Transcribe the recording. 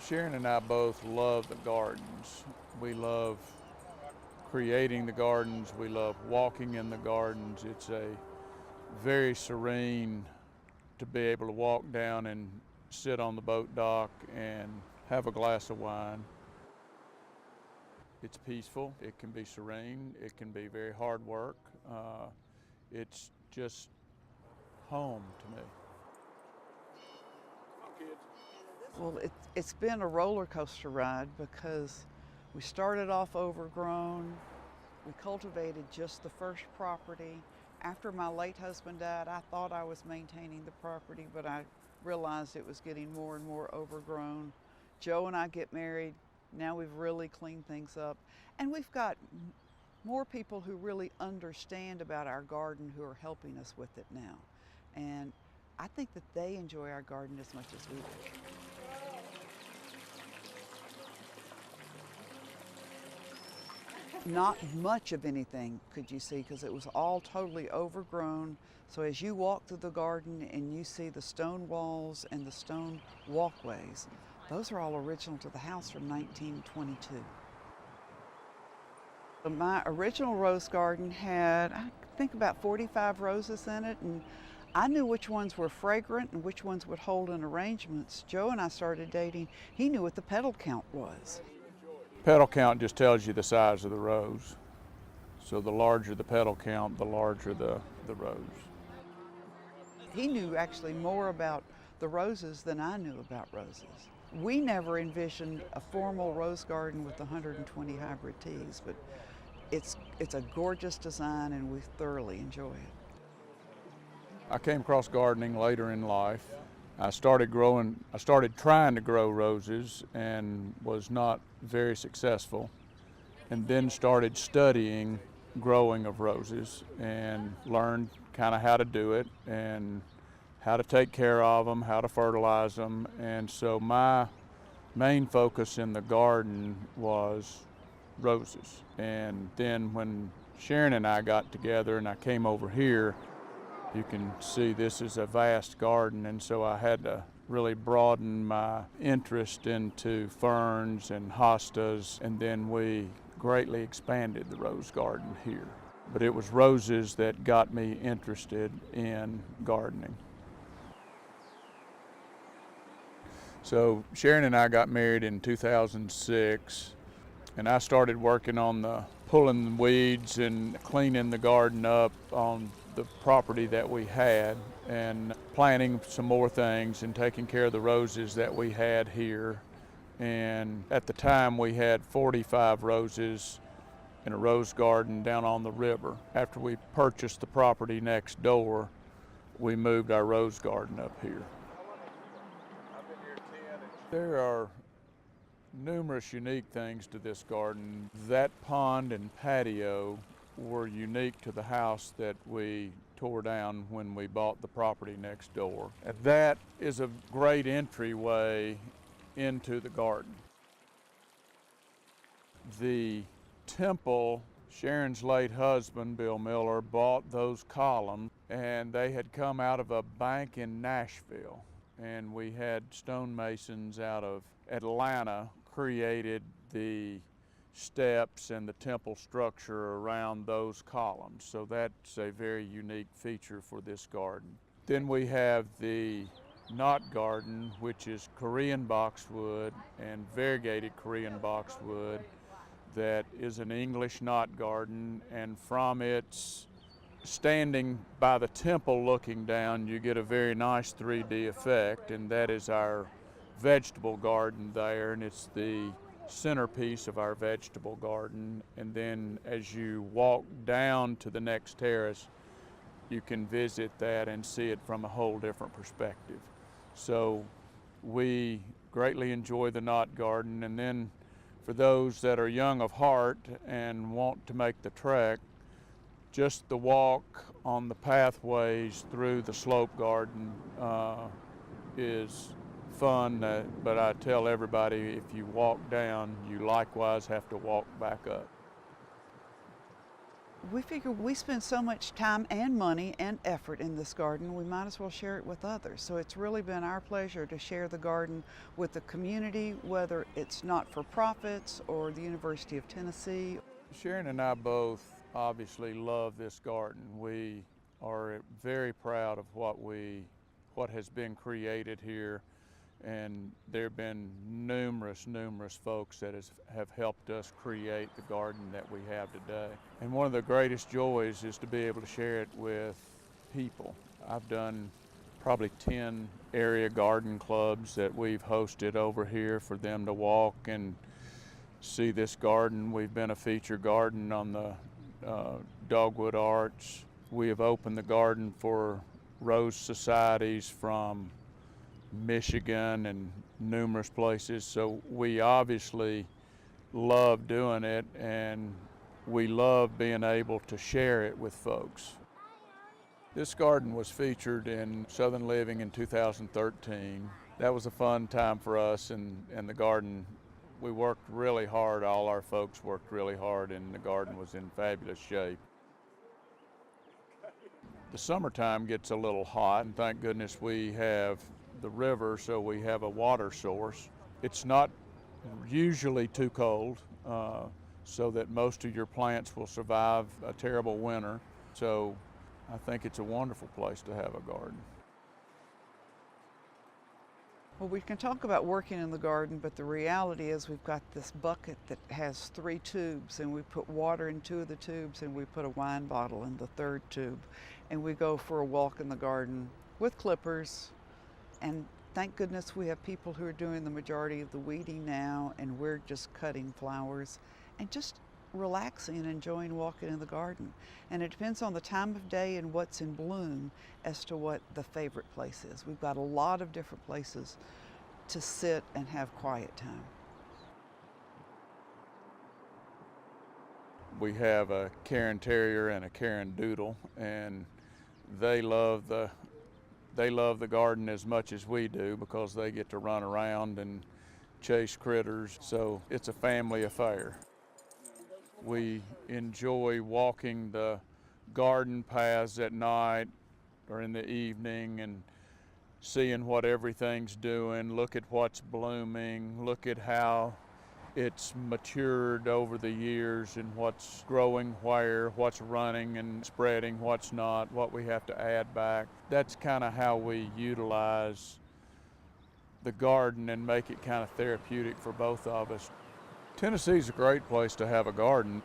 Sharon and I both love the gardens. We love creating the gardens. We love walking in the gardens. It's a very serene to be able to walk down and sit on the boat dock and have a glass of wine. It's peaceful. It can be serene. It can be very hard work. It's just home to me. Well, it's been a roller coaster ride because we started off overgrown. We cultivated just the first property. After my late husband died, I thought I was maintaining the property, but I realized it was getting more and more overgrown. Joe and I get married. Now we've really cleaned things up. And we've got more people who really understand about our garden who are helping us with it now. And I think that they enjoy our garden as much as we do. Not much of anything could you see because it was all totally overgrown. So as you walk through the garden and you see the stone walls and the stone walkways, those are all original to the house from 1922. My original rose garden had, I think, about 45 roses in it, and I knew which ones were fragrant and which ones would hold in arrangements. Joe and I started dating. He knew what the petal count was. Petal count just tells you the size of the rose. So the larger the petal count, the larger the rose. He knew actually more about the roses than I knew about roses. We never envisioned a formal rose garden with 120 hybrid teas, but it's a gorgeous design and we thoroughly enjoy it. I came across gardening later in life. I started trying to grow roses and was not very successful, and then started studying growing of roses and learned kind of how to do it and how to take care of them, how to fertilize them. And so my main focus in the garden was roses. And then when Sharon and I got together and I came over here, you can see this is a vast garden, and so I had to really broaden my interest into ferns and hostas, and then we greatly expanded the rose garden here. But it was roses that got me interested in gardening. So Sharon and I got married in 2006, and I started working on pulling the weeds and cleaning the garden up on the property that we had and planting some more things and taking care of the roses that we had here. And at the time we had 45 roses in a rose garden down on the river. After we purchased the property next door, we moved our rose garden up here. There are numerous unique things to this garden. That pond and patio were unique to the house that we tore down when we bought the property next door. And that is a great entryway into the garden. The temple, Sharon's late husband, Bill Miller, bought those columns, and they had come out of a bank in Nashville. And we had stonemasons out of Atlanta created the steps and the temple structure around those columns. So that's a very unique feature for this garden. Then we have the knot garden, which is Korean boxwood and variegated Korean boxwood that is an English knot garden, and from its standing by the temple looking down, you get a very nice 3D effect, and that is our vegetable garden there, and it's the centerpiece of our vegetable garden. And then as you walk down to the next terrace, you can visit that and see it from a whole different perspective. So we greatly enjoy the knot garden. And then for those that are young of heart and want to make the trek, just the walk on the pathways through the slope garden is fun, but I tell everybody, if you walk down, you likewise have to walk back up. We figure we spend so much time and money and effort in this garden, we might as well share it with others. So it's really been our pleasure to share the garden with the community, whether it's not-for-profits or the University of Tennessee. Sharon and I both obviously love this garden. We are very proud of what has been created here, and there have been numerous folks that have helped us create the garden that we have today. And one of the greatest joys is to be able to share it with people. I've done probably 10 area garden clubs that we've hosted over here for them to walk and see this garden. We've been a feature garden on the Dogwood Arch. We have opened the garden for rose societies from Michigan and numerous places. So we obviously love doing it, and we love being able to share it with folks. This garden was featured in Southern Living in 2013. That was a fun time for us, and the garden, we worked really hard. All our folks worked really hard, and the garden was in fabulous shape. The summertime gets a little hot, and thank goodness we have the river, so we have a water source. It's not usually too cold, so that most of your plants will survive a terrible winter. So I think it's a wonderful place to have a garden. Well, we can talk about working in the garden, but the reality is we've got this bucket that has 3 tubes, and we put water in 2 of the tubes, and we put a wine bottle in the 3rd tube, and we go for a walk in the garden with clippers. And thank goodness we have people who are doing the majority of the weeding now, and we're just cutting flowers and just relaxing and enjoying walking in the garden. And it depends on the time of day and what's in bloom as to what the favorite place is. We've got a lot of different places to sit and have quiet time. We have a Cairn Terrier and a Cairn Doodle, and they love the garden as much as we do because they get to run around and chase critters, so it's a family affair. We enjoy walking the garden paths at night or in the evening and seeing what everything's doing, look at what's blooming, look at how it's matured over the years and what's growing where, what's running and spreading, what's not, what we have to add back. That's kind of how we utilize the garden and make it kind of therapeutic for both of us. Tennessee's a great place to have a garden.